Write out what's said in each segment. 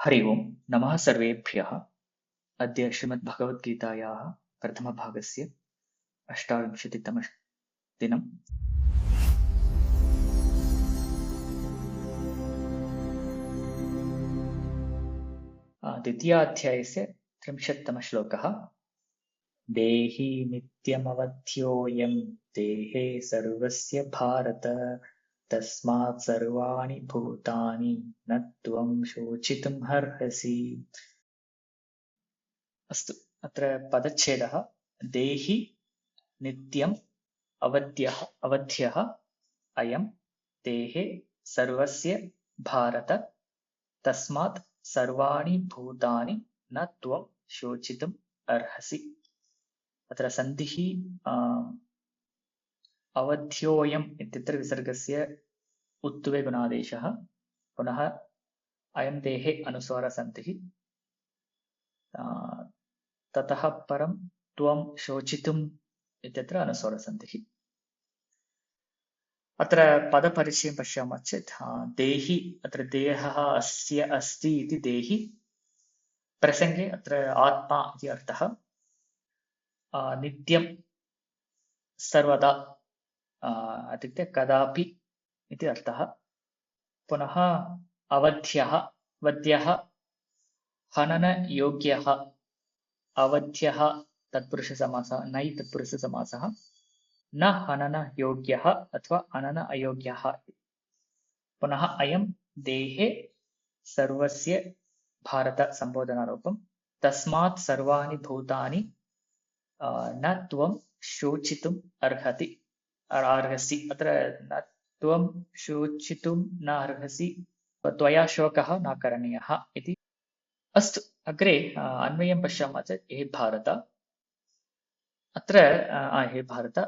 हरि ओम् नमः सर्वेभ्यः। अद्य श्रीमद्भगवद्गीतायाः प्रथमभागस्य 28तमः दिनम्। द्वितीयाध्यायस्य 30तमः श्लोकः। देहि नित्यमवध्योऽयं देहे सर्वस्य भारत तस्मात् सर्वाणि भूतानि न त्वं शोचितुमर्हसि। अस्तु, अत्र पदच्छेदः। देहि नित्यम् अवध्यः अयं देहे सर्वस्य भारत तस्मात् सर्वाणि भूतानि न त्वं शोचितुम् अर्हसि। अत्र सन्धिः अवध्योऽयम् इत्यत्र विसर्गस्य उत्तुवे गुणादेशः, पुनः अयं देहे अनुस्वारसन्धिः, ततः परं त्वं शोचितुम् इत्यत्र अनुस्वारसन्धिः। अत्र पदपरिचयं पश्यामः चेत् देहि, अत्र देहः अस्य अस्ति इति देहि प्रसङ्गे अत्र आत्मा इति अर्थः। नित्यं सर्वदा इत्युक्ते कदापि इति अर्थः। पुनः अवध्यः, वध्यः हननयोग्यः, अवध्यः तत्पुरुषसमासः, नै तत्पुरुषसमासः, न हननयोग्यः अथवा हनन अयोग्यः। पुनः अयं देहे सर्वस्य भारत संबोधनारूपं, तस्मात् सर्वाणि भूतानि न त्वं शोचितुम् अर्हसि। अत्र न त्वं शोचितुं न अर्हसि, त्वया शोकः न करणीयः इति। अस्तु, अग्रे अन्वयं पश्यामः चेत् हे भारत, अत्र हे भारत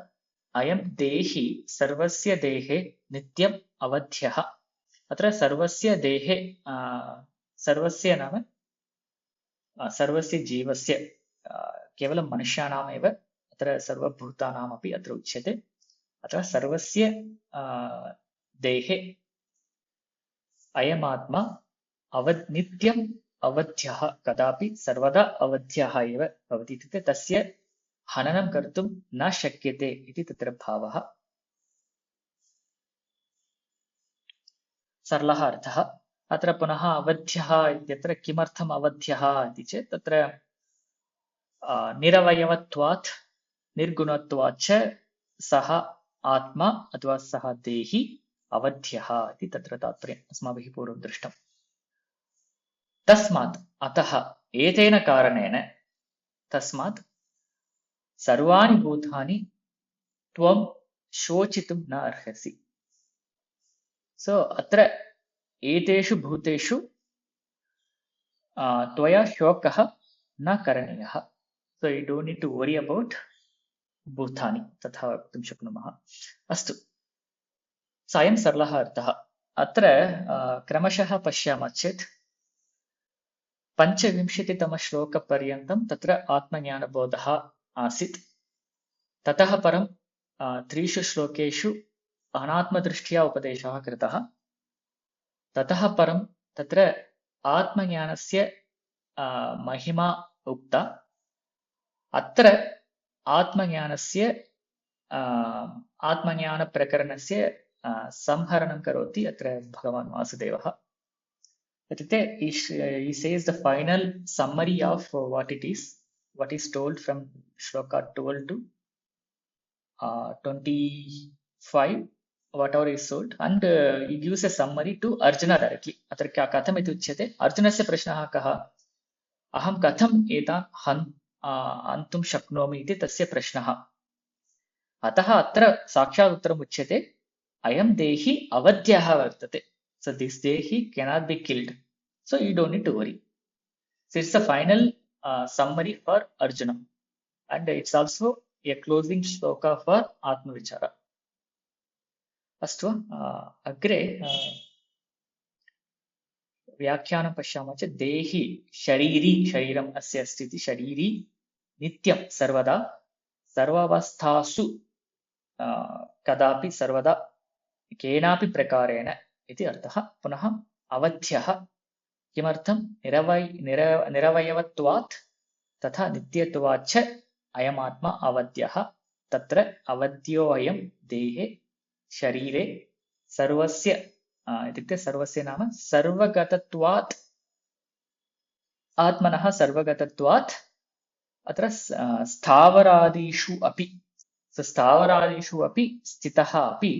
अयं देहि सर्वस्य देहे नित्यम् अवध्यः। अत्र सर्वस्य देहे, सर्वस्य नाम सर्वस्य जीवस्य, केवलं मनुष्याणामेव अत्र सर्वभूतानामपि अत्र उच्यते। अत्र सर्वस्य देहे अयमात्मा नित्यम् अवध्यः, कदापि सर्वदा अवध्यः एव भवति। इत्युक्ते तस्य हननं कर्तुं न शक्यते इति तत्र भावः। सरलः अर्थः। अत्र पुनः अवध्यः इत्यत्र किमर्थम् अवध्यः इति चेत् तत्र निरवयवत्वात् निर्गुणत्वाच्च सः आत्मा अथवा सः देहि अवध्यः इति तत्र तात्पर्यम् अस्माभिः पूर्वं दृष्टम्। तस्मात्, अतः, एतेन कारणेन, तस्मात् सर्वाणि भूतानि त्वं शोचितुं न अर्हसि। सो अत्र एतेषु भूतेषु त्वया शोकः न करणीयः। So you don't need to worry about भूतानि, तथा वक्तुं शक्नुमः। अस्तु, सायं सरलः अर्थः। अत्र क्रमशः पश्यामः चेत् 25तमश्लोकपर्यन्तं तत्र आत्मज्ञानबोधः आसीत्। ततः परं 3 श्लोकेषु अनात्मदृष्ट्या उपदेशः कृतः। ततः परं तत्र आत्मज्ञानस्य महिमा उक्ता। अत्र आत्मज्ञानस्य आत्मज्ञानप्रकरणस्य संहरणं करोति अत्र भगवान् वासुदेवः। इत्युक्ते he says the final summary of what is told from shloka 12 to 25, whatever is told, and he gives a summary to Arjuna directly. अत्र कथम् इति उच्यते, अर्जुनस्य प्रश्नः कः, अहं कथम् एतान् हन्तुं शक्नोमि इति तस्य प्रश्नः। अतः अत्र साक्षात् उत्तरम् उच्यते, अयं देहि अवध्यः वर्तते. So this dehi cannot be killed. So you don't need to worry. So it's the final summary for Arjuna, and it's also a closing shloka for Atma Vichara. अस्तु, अग्रे व्याख्यानं पश्यामः चेत् देहि शरीरी, शरीरम् अस्य अस्ति इति, शरीरी नित्यं सर्वदा सर्वावस्थासु कदापि सर्वदा केनापि प्रकारेण इति अर्थः। पुनः अवध्यः किमर्थं निरवयवत्वात् तथा नित्यत्वाच्च अयमात्मा अवध्यः तत्र अवध्योऽयं देहे शरीरे सर्वस्य इत्युक्ते सर्वस्य नाम सर्वगतत्वात् आत्मनः सर्वगतत्वात् अत्र स्थावरादिषु अपि स्थावरादिषु अपि स्थितः अपि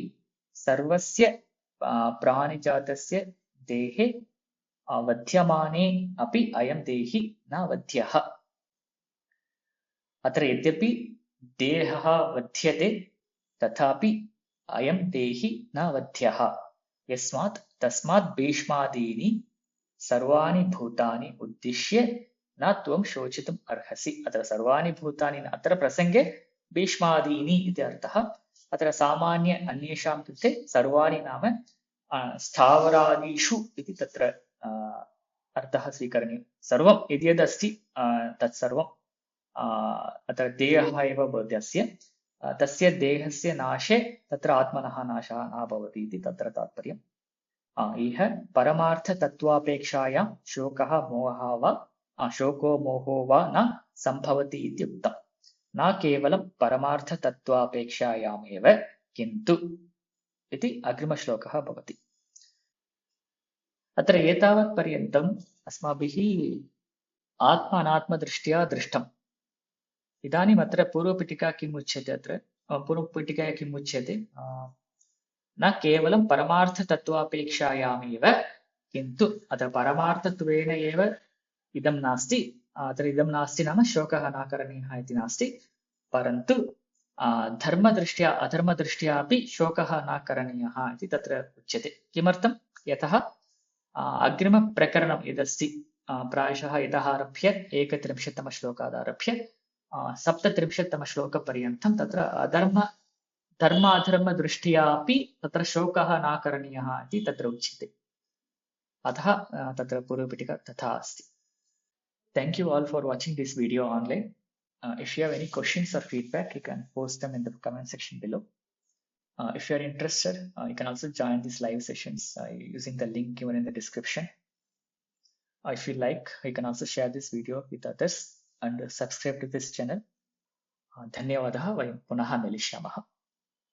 सर्वस्य प्राणिजातस्य देहे वध्यमाने अपि अयं देहि न वध्यः अत्र यद्यपि देहः वध्यते तथापि अयं देहि न वध्यः यस्मात् तस्मात् भीष्मादीनि सर्वाणि भूतानि उद्दिश्य न त्वं शोचितुम् अर्हसि अत्र सर्वाणि भूतानि अत्र प्रसङ्गे भीष्मादीनि इति अर्थः अत्र सामान्य अन्येषां कृते सर्वाणि नाम स्थावरादिषु इति तत्र अर्थः स्वीकरणीयः सर्वं यद्यदस्ति तत्सर्वं अत्र देहः एव भवति अस्य तस्य देहस्य नाशे तत्र आत्मनः नाशः न भवति इति तत्र तात्पर्यम् इह परमार्थतत्त्वापेक्षायां शोकः मोहः वा शोको मोहो वा न सम्भवति इति उक्तम् न केवलं परमार्थतत्त्वापेक्षायामेव किन्तु इति अग्रिमश्लोकः भवति अत्र एतावत् पर्यन्तम् अस्माभिः आत्मानात्मदृष्ट्या दृष्टम् इदानीम् अत्र पूर्वपीठिका किम् उच्यते अत्र पूर्वपीठिकायां किम् उच्यते न केवलं परमार्थतत्त्वापेक्षायामेव किन्तु अत्र परमार्थत्वेन एव इदं नास्ति अत्र इदं नास्ति नाम शोकः न करणीयः इति नास्ति परन्तु धर्मदृष्ट्या अधर्मदृष्ट्या अपि शोकः न करणीयः इति तत्र उच्यते किमर्थं यतः अग्रिमप्रकरणं यदस्ति प्रायशः यतः आरभ्य 31तमश्लोकादारभ्य 37तमश्लोकपर्यन्तं तत्र धर्माधर्मदृष्ट्या अपि तत्र शोकः न करणीयः इति तत्र उच्यते अतः तत्र पूर्वपीठिका तथा अस्ति Thank you all for watching this video online. If you have any questions or feedback, you can post them in the comment section below. If you are interested, you can also join these live sessions using the link given in the description. If you like, you can also share this video with others and subscribe to this channel. धन्यवादः वयं पुनः मिलिष्यामः